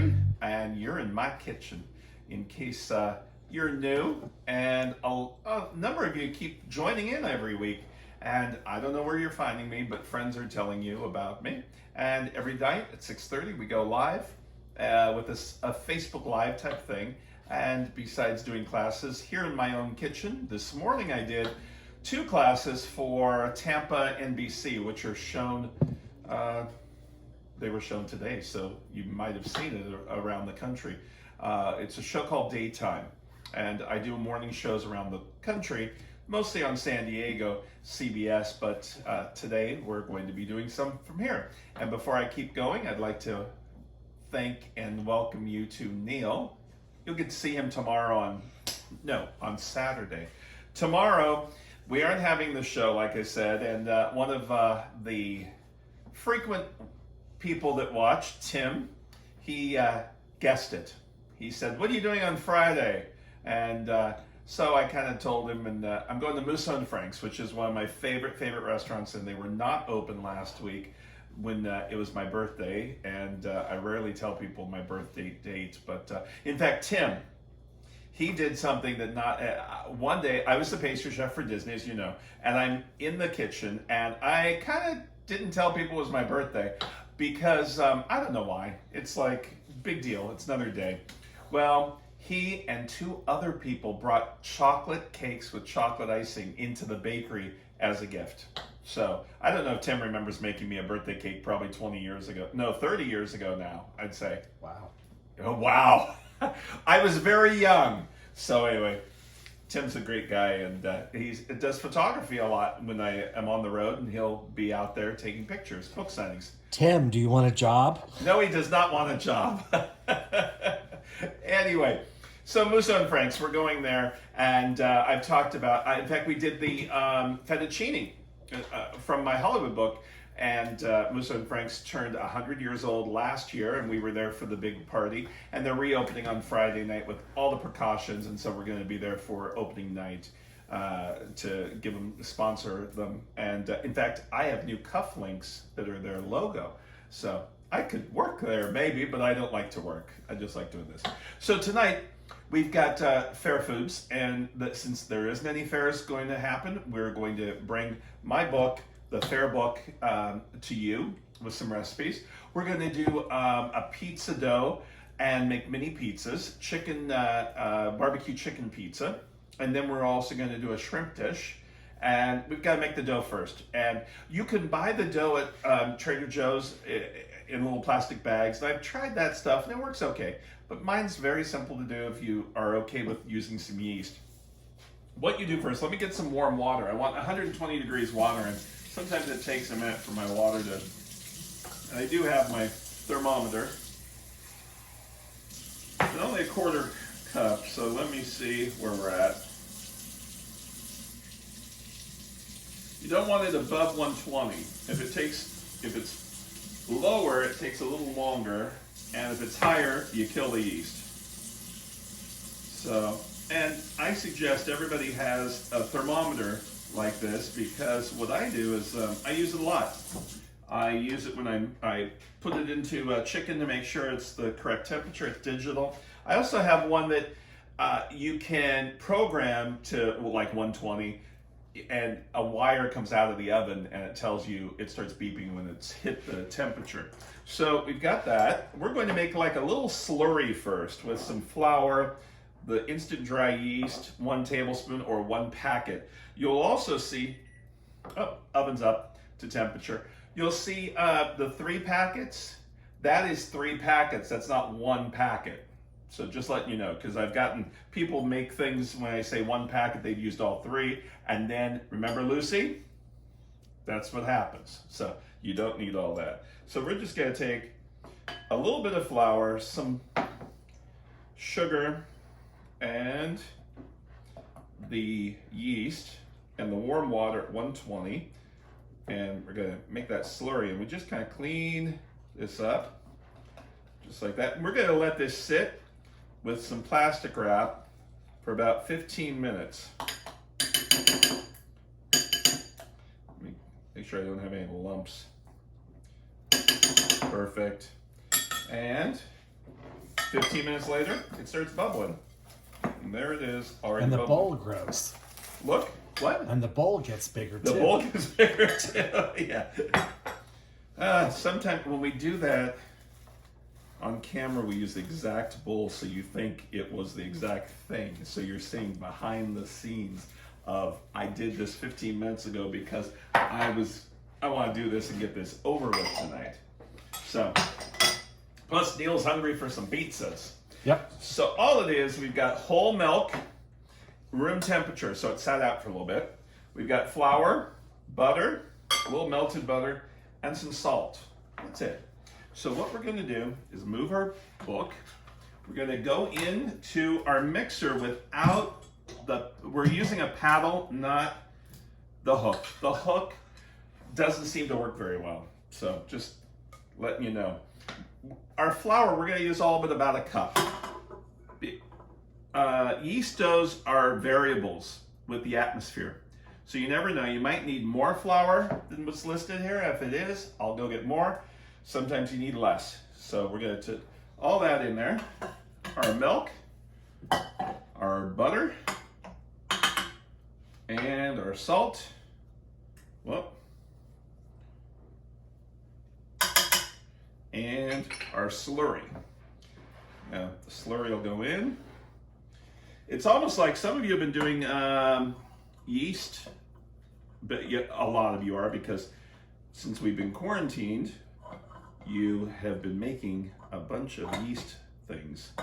Tim, and you're in my kitchen. In case you're new, and a number of you keep joining in every week, and I don't know where you're finding me, but friends are telling you about me. And every night at 6:30 we go live with a Facebook Live type thing. And besides doing classes here in my own kitchen, this morning I did 2 classes for Tampa NBC, which are shown. They were shown today, so you might have seen it around the country. It's a show called Daytime, and I do morning shows around the country, mostly on San Diego, CBS, but today we're going to be doing some from here. And before I keep going, I'd like to thank and welcome you to Neil. You'll get to see him tomorrow on Saturday. Tomorrow, we aren't having the show, like I said, and one of the frequent people that watch, Tim, he guessed it. He said, "What are you doing on Friday?" And so I kind of told him, and I'm going to Musso and Frank's, which is one of my favorite restaurants, and they were not open last week when it was my birthday, and I rarely tell people my birthday date, but in fact, Tim, he did something that one day, I was the pastry chef for Disney, as you know, and I'm in the kitchen, and I kind of didn't tell people it was my birthday, because I don't know why. It's like, big deal, it's another day. Well, he and 2 other people brought chocolate cakes with chocolate icing into the bakery as a gift. So, I don't know if Tim remembers making me a birthday cake probably 20 years ago. No, 30 years ago now, I'd say. Wow. Oh, wow. I was very young. So anyway, Tim's a great guy, and he does photography a lot when I am on the road, and he'll be out there taking pictures, book signings. Tim, do you want a job? No, he does not want a job. Anyway, so Musso and Frank's, we're going there, and I've talked about, in fact, we did the fettuccine from my Hollywood book, and Musso and Frank's turned 100 years old last year, and we were there for the big party, and they're reopening on Friday night with all the precautions, and so we're going to be there for opening night to sponsor them. And in fact, I have new cufflinks that are their logo, so I could work there maybe, but I don't like to work. I just like doing this. So tonight we've got fair foods, and since there isn't any fairs going to happen, we're going to bring my book, the fair book, to you with some recipes. We're going to do a pizza dough and make mini pizzas, barbecue chicken pizza, and then we're also going to do a shrimp dish. And we've got to make the dough first. And you can buy the dough at Trader Joe's in little plastic bags. And I've tried that stuff, and it works okay. But mine's very simple to do if you are okay with using some yeast. What you do first, let me get some warm water. I want 120 degrees water, and sometimes it takes a minute for my water to, and I do have my thermometer, but only a 1/4 cup, so let me see where we're at. You don't want it above 120. If it's lower, it takes a little longer, and if it's higher, you kill the yeast. So, and I suggest everybody has a thermometer like this, because what I do is I use it a lot. I use it when I put it into chicken to make sure it's the correct temperature. It's digital. I also have one that you can program to like 120, and a wire comes out of the oven and it tells you, it starts beeping when it's hit the temperature. So we've got that. We're going to make like a little slurry first with some flour, the instant dry yeast, 1 tablespoon or 1 packet. You'll also see, oven's up to temperature. You'll see the 3 packets. That is 3 packets. That's not 1 packet. So just letting you know, because I've gotten people make things when I say 1 packet, they've used all 3. And then, remember Lucy? That's what happens. So you don't need all that. So we're just going to take a little bit of flour, some sugar, and the yeast, and the warm water at 120, and we're going to make that slurry, and we just kind of clean this up just like that. And we're going to let this sit with some plastic wrap for about 15 minutes. Let me make sure I don't have any lumps. Perfect. And 15 minutes later, it starts bubbling. And there it is, already And the bubbling. bowl grows. Look, what? And the bowl gets bigger too. The bowl gets bigger too, yeah. Sometimes when we do that on camera, we use the exact bowl so you think it was the exact thing. So you're seeing behind the scenes of, I did this 15 minutes ago because I want to do this and get this over with tonight. So, plus Neil's hungry for some pizzas. Yep. So all it is, we've got whole milk, room temperature, so it sat out for a little bit. We've got flour, butter, a little melted butter, and some salt. That's it. So what we're going to do is move our book. We're going to go into our mixer without we're using a paddle, not the hook. The hook doesn't seem to work very well. So just letting you know. Our flour, we're going to use all but about a cup. Yeast doughs are variables with the atmosphere. So you never know. You might need more flour than what's listed here. If it is, I'll go get more. Sometimes you need less. So we're going to put all that in there. Our milk, our butter, and our salt. Whoop. And our slurry. Now, the slurry will go in. It's almost like some of you have been doing yeast, but a lot of you are, because since we've been quarantined, you have been making a bunch of yeast things.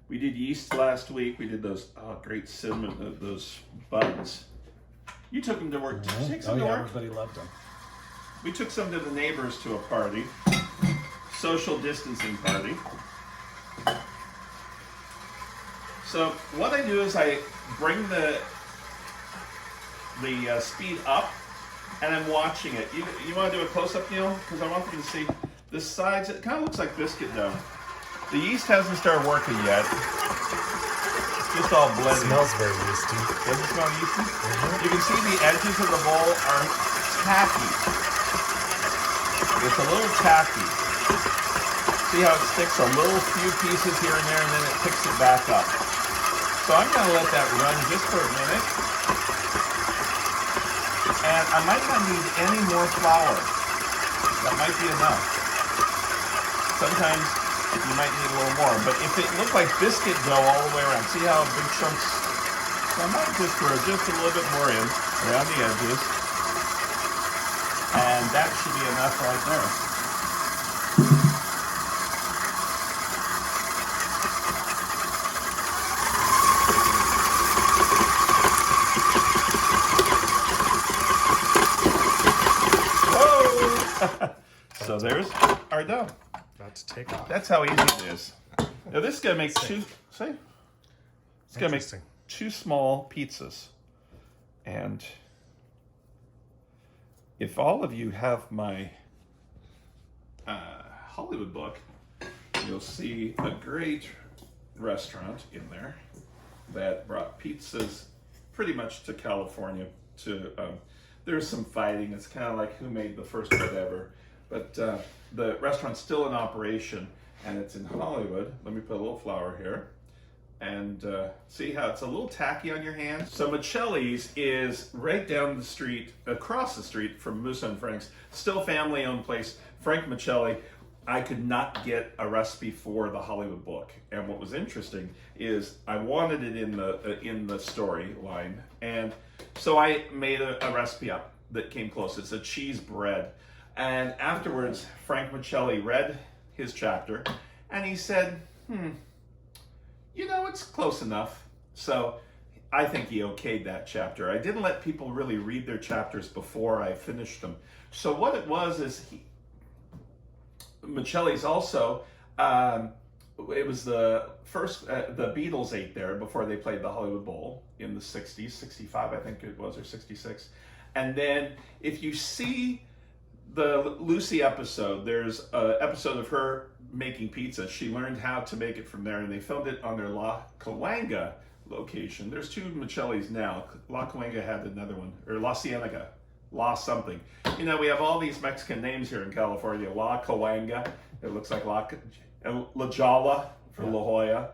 We did yeast last week. We did those great cinnamon, those buns. You took them to work. Did you take some to work? Everybody loved them. We took some to the neighbors to a party. Social distancing party. So what I do is I bring the speed up, and I'm watching it. You want to do a close-up, Neil? Because I want you to see the sides. It kind of looks like biscuit dough. The yeast hasn't started working yet. It's just all blended. It smells very yeasty. Does it smell yeasty? You can see the edges of the bowl are tacky. It's a little tacky. See how it sticks a little few pieces here and there, and then it picks it back up. So I'm going to let that run just for a minute. And I might not need any more flour. That might be enough. Sometimes you might need a little more. But if it looked like biscuit dough all the way around, see how big chunks? So I might just throw just a little bit more in around the edges. And that should be enough right there. So there's our dough. About to take off. That's how easy it is. Now this is gonna make it's gonna make two small pizzas. And if all of you have my Hollywood book, you'll see a great restaurant in there that brought pizzas pretty much to California. There's some fighting. It's kind of like who made the first whatever. But the restaurant's still in operation, and it's in Hollywood. Let me put a little flour here. And see how it's a little tacky on your hands? So Michelli's is right down the street, across the street from Musa and Frank's. Still family-owned place. Frank Michelli. I could not get a recipe for the Hollywood book. And what was interesting is I wanted it in the storyline. And so I made a recipe up that came close. It's a cheese bread. And afterwards, Frank Michelli read his chapter, and he said, it's close enough. So I think he okayed that chapter. I didn't let people really read their chapters before I finished them. So what it was is Michelli's also, it was the first, the Beatles ate there before they played the Hollywood Bowl in the 60s, 65 I think it was, or 66. And then if you see the Lucy episode, there's an episode of her making pizza. She learned how to make it from there, and they filmed it on their La Cahuenga location. There's two Michelli's now. La Cahuenga had another one, or La Cienega, La something. We have all these Mexican names here in California. La Cahuenga, it looks like La Jolla for La Jolla.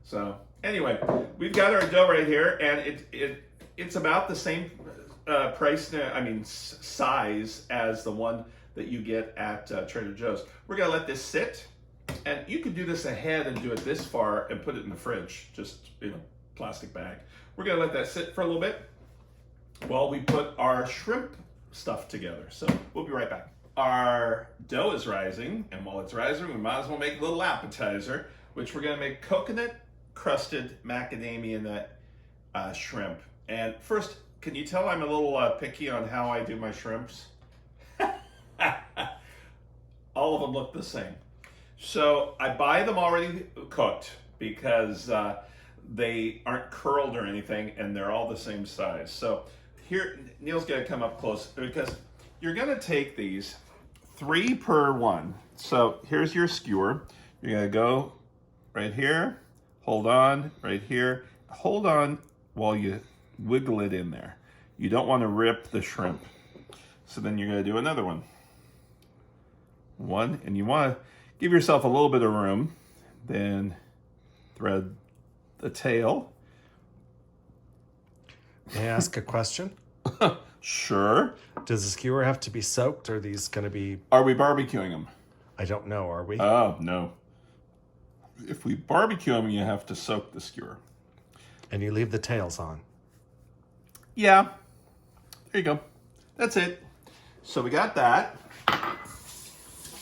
So anyway, we've got our dough right here, and it's about the same size as the one that you get at Trader Joe's. We're gonna let this sit, and you could do this ahead and do it this far and put it in the fridge, just in a plastic bag. We're gonna let that sit for a little bit while we put our shrimp stuff together. So we'll be right back. Our dough is rising, and while it's rising, we might as well make a little appetizer, which we're gonna make coconut crusted macadamia nut shrimp. And first, can you tell I'm a little picky on how I do my shrimps? All of them look the same. So I buy them already cooked because they aren't curled or anything, and they're all the same size. So here, Neil's gonna come up close because you're gonna take these 3 per one. So here's your skewer. You're gonna go right here, hold on, right here, hold on while you wiggle it in there. You don't want to rip the shrimp. So then you're gonna do another one. One, and you want to give yourself a little bit of room. Then thread the tail. May I ask a question? Sure. Does the skewer have to be soaked, or are these going to be... Are we barbecuing them? I don't know, are we? Oh, no. If we barbecue them, you have to soak the skewer. And you leave the tails on. Yeah. There you go. That's it. So we got that.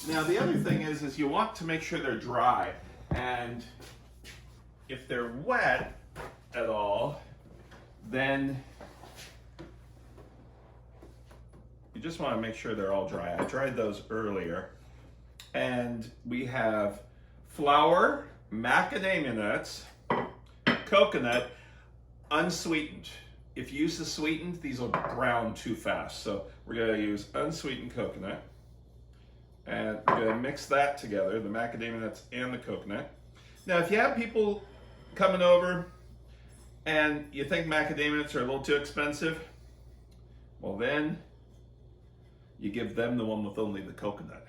Now the other thing is you want to make sure they're dry. And if they're wet at all, then you just want to make sure they're all dry. I dried those earlier. And we have flour, macadamia nuts, coconut, unsweetened. If you use the sweetened, these will brown too fast. So we're gonna use unsweetened coconut. And we're gonna mix that together, the macadamia nuts and the coconut. Now, if you have people coming over and you think macadamia nuts are a little too expensive, well then, you give them the one with only the coconut.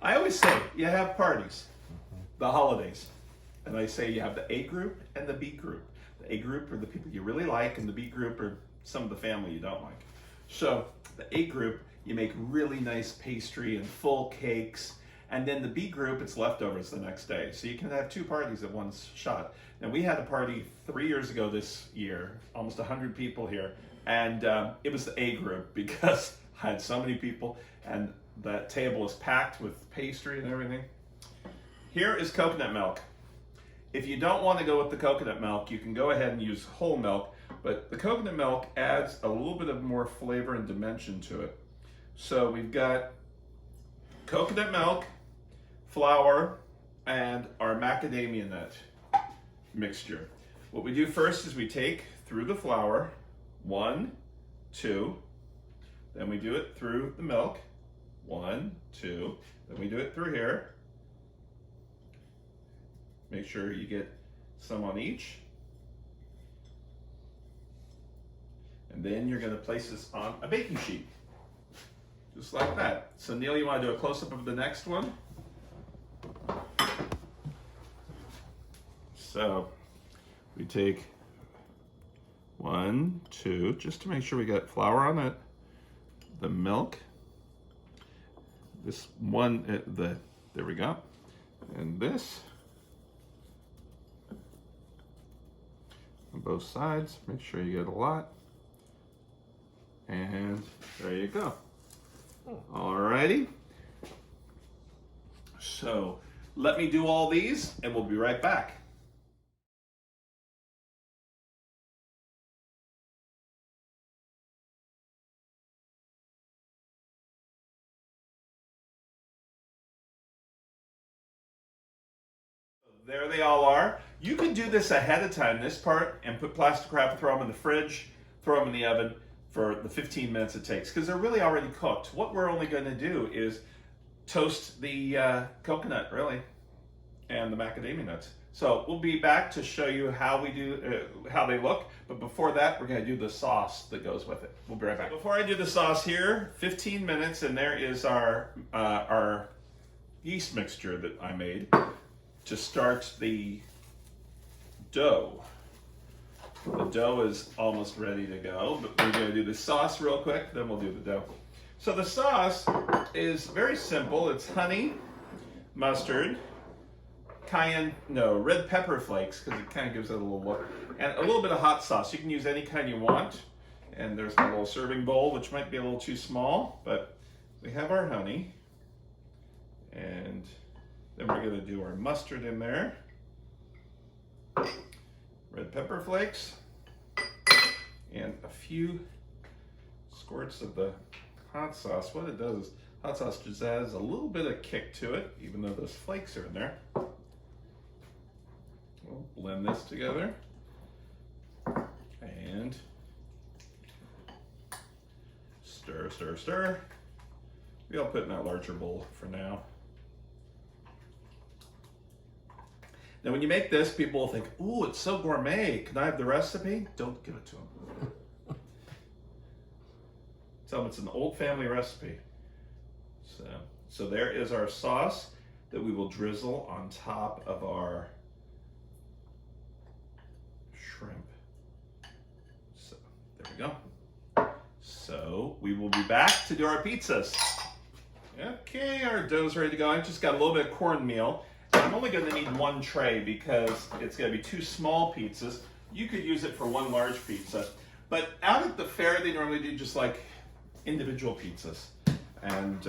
I always say, you have parties, the holidays, and I say you have the A group and the B group. The A group are the people you really like, and the B group are some of the family you don't like. So the A group, you make really nice pastry and full cakes, and then the B group, it's leftovers the next day. So you can have 2 parties at one shot. Now we had a party 3 years ago this year, almost 100 people here, and it was the A group because I had so many people, and that table was packed with pastry and everything. Here is coconut milk. If you don't want to go with the coconut milk, you can go ahead and use whole milk, but the coconut milk adds a little bit of more flavor and dimension to it. So we've got coconut milk, flour, and our macadamia nut mixture. What we do first is we take through the flour, 1, 2, then we do it through the milk, 1, 2, then we do it through here. Make sure you get some on each. And then you're going to place this on a baking sheet. Just like that. So Neil, you want to do a close-up of the next one? So we take 1, 2, just to make sure we got flour on it, the milk, this one, there we go, and this on both sides. Make sure you get a lot, and there you go. Alrighty. So let me do all these, and we'll be right back. There they all are. You can do this ahead of time, this part, and put plastic wrap, throw them in the fridge, throw them in the oven for the 15 minutes it takes, because they're really already cooked. What we're only going to do is toast the coconut, really, and the macadamia nuts. So we'll be back to show you how we do, how they look. But before that, we're going to do the sauce that goes with it. We'll be right back. So before I do the sauce here, 15 minutes, and there is our yeast mixture that I made to start the dough. The dough is almost ready to go, but we're going to do the sauce real quick, then we'll do the dough. So the sauce is very simple. It's honey, mustard, red pepper flakes, because it kind of gives it a little look, and a little bit of hot sauce. You can use any kind you want. And there's my little serving bowl, which might be a little too small, but we have our honey. And then we're going to do our mustard in there. Red pepper flakes. And a few squirts of the hot sauce. What it does is, hot sauce just adds a little bit of kick to it, even though those flakes are in there. We'll blend this together. And stir, stir, stir. Maybe I'll put it in that larger bowl for now. Now, when you make this, people will think, ooh, it's so gourmet. Can I have the recipe? Don't give it to them. Tell them it's an old family recipe. So there is our sauce that we will drizzle on top of our shrimp. So there we go. So we will be back to do our pizzas. Okay, our dough's ready to go. I just got a little bit of cornmeal. I'm only going to need one tray because it's going to be 2 small pizzas. You could use it for 1 large pizza. But out at the fair, they normally do just like individual pizzas. And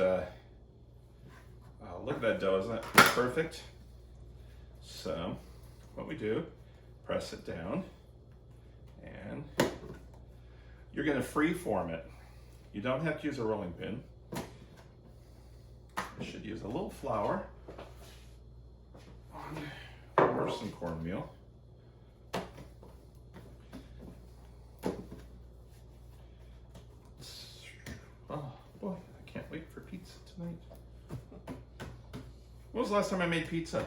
look at that dough, isn't that perfect? So what we do, press it down, and you're going to free form it. You don't have to use a rolling pin. You should use a little flour or some cornmeal. Oh boy, I can't wait for pizza tonight. When was the last time I made pizza?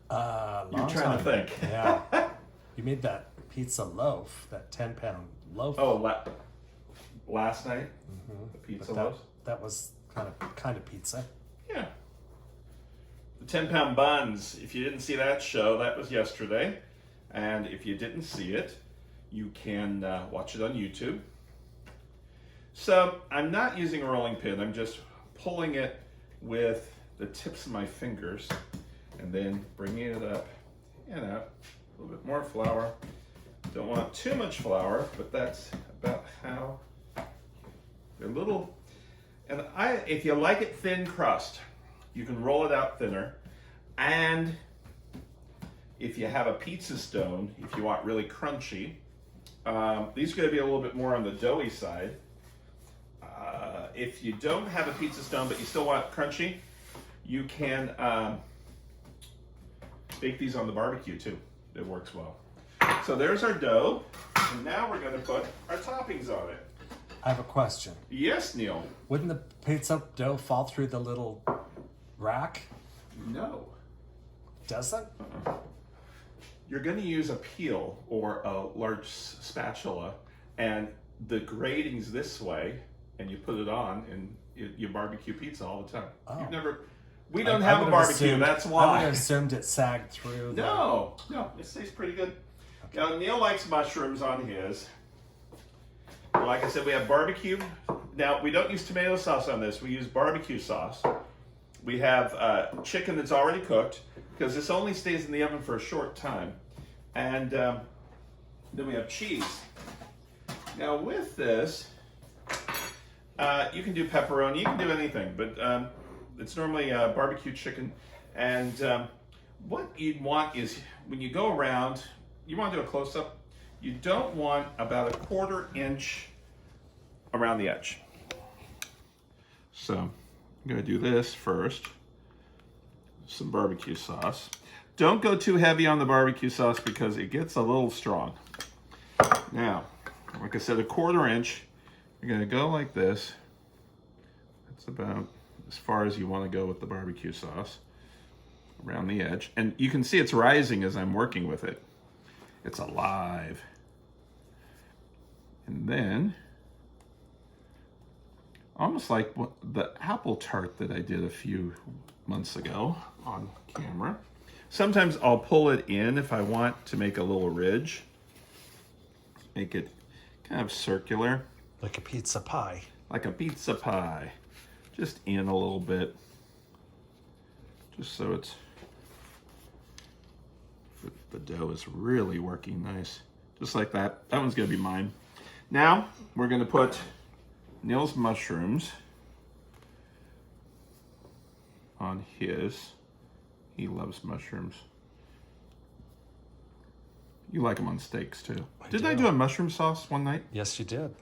You're trying to think. Yeah. You made that pizza loaf, that 10-pound loaf. Oh, last night? Mm-hmm. The pizza loaf? That was kind of pizza. Yeah. The 10-pound buns. If you didn't see that show, that was yesterday. And if you didn't see it, you can watch it on YouTube. So I'm not using a rolling pin. I'm just pulling it with the tips of my fingers and then bringing it up and out. A little bit more flour. Don't want too much flour, but that's about how they're little. And if you like it thin crust, you can roll it out thinner. And if you have a pizza stone, if you want really crunchy, these are going to be a little bit more on the doughy side. If you don't have a pizza stone, but you still want it crunchy, you can bake these on the barbecue too. It works well. So there's our dough, and now we're going to put our toppings on it. I have a question. Yes, Neil. Wouldn't the pizza dough fall through the little rack? No. Doesn't? You're going to use a peel or a large spatula, and the grating's this way, and you put it on, and you barbecue pizza all the time. Oh. We don't have a barbecue, that's why. I would have assumed it sagged through. No, it stays pretty good. Okay. Now, Neil likes mushrooms on his. Like I said, we have barbecue. Now, we don't use tomato sauce on this. We use barbecue sauce. We have chicken that's already cooked, because this only stays in the oven for a short time. And then we have cheese. Now, with this, you can do pepperoni. You can do anything, but it's normally barbecue chicken. And what you'd want is, when you go around, you want to do a close-up. You don't want about a 1/4 inch around the edge. So I'm going to do this first. Some barbecue sauce. Don't go too heavy on the barbecue sauce because it gets a little strong. Now, like I said, a 1/4 inch. You're going to go like this. That's about as far as you want to go with the barbecue sauce around the edge. And you can see it's rising as I'm working with it. It's alive. And then, almost like the apple tart that I did a few months ago on camera. Sometimes I'll pull it in if I want to make a little ridge. Make it kind of circular. Like a pizza pie. Like a pizza pie. Just in a little bit. Just so it's... the dough is really working nice. Just like that. That one's going to be mine. Now, we're going to put Neil's mushrooms on his. He loves mushrooms. You like them on steaks too. Didn't I do a mushroom sauce one night? Yes, you did.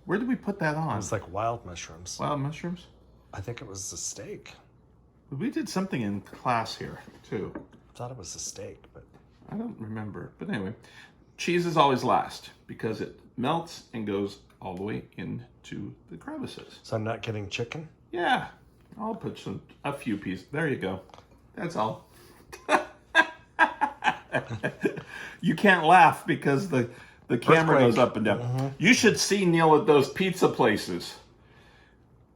Where did we put that on? It was like wild mushrooms. Wild mushrooms? I think it was a steak. We did something in class here too. I thought it was a steak, but I don't remember. But anyway, cheese is always last because it melts and goes all the way into the crevices. so I'm not getting chicken. Yeah, I'll put a few pieces. There you go. That's all. You can't laugh because the camera goes up and down. Mm-hmm. You should see Neil at those pizza places.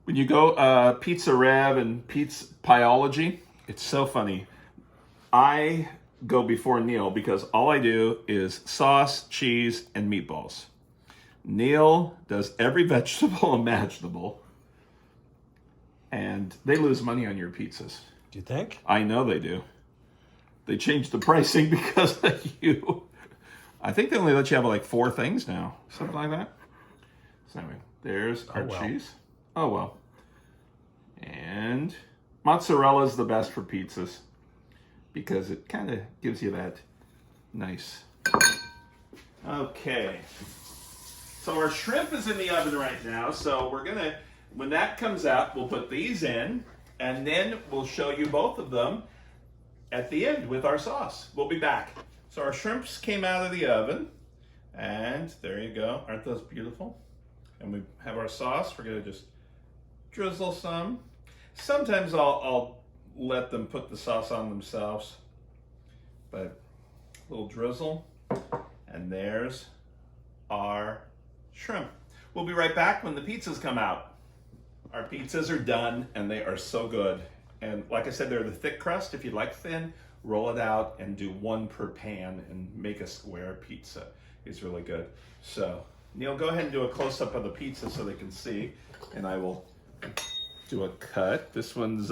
When you go Pizza Rev and Pizza Piology, it's so funny. I go before Neil because all I do is sauce, cheese, and meatballs. Neil does every vegetable imaginable, and they lose money on your pizzas. Do you think? I know they do. They changed the pricing because of you. I think they only let you have like 4 things now, something like that. So anyway, there's our cheese. Oh well. And mozzarella is the best for pizzas because it kind of gives you that nice. Okay. So our shrimp is in the oven right now. So we're gonna, when that comes out, we'll put these in, and then we'll show you both of them at the end with our sauce. We'll be back. So our shrimps came out of the oven, and there you go. Aren't those beautiful? And we have our sauce. We're gonna just drizzle some. Sometimes I'll let them put the sauce on themselves, but a little drizzle, and there's our shrimp. We'll be right back when the pizzas come out. Our pizzas are done, and they are so good. And like I said, they're the thick crust. If you like thin, roll it out and do 1 per pan and make a square pizza. It's really good. So, Neil, go ahead and do a close-up of the pizza so they can see, and I will do a cut. This one's,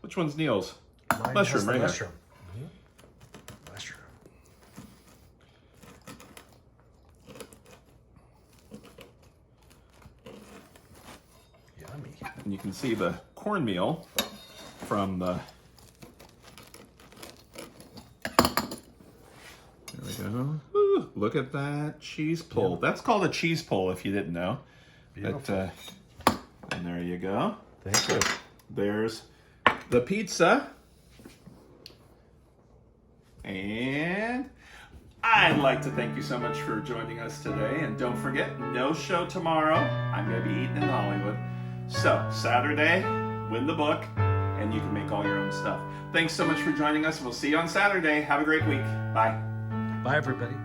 which one's Neil's? Mine Mushroom, has the right here. mushroom. Mm-hmm. Mushroom. Yummy. And you can see the cornmeal from the... There we go. Ooh, look at that cheese pull. Yeah. That's called a cheese pull if you didn't know. Beautiful. And there you go. Thank you. There's the pizza. And I'd like to thank you so much for joining us today. And don't forget, no show tomorrow. I'm going to be eating in Hollywood. So, Saturday, win the book, and you can make all your own stuff. Thanks so much for joining us. We'll see you on Saturday. Have a great week. Bye. Bye, everybody.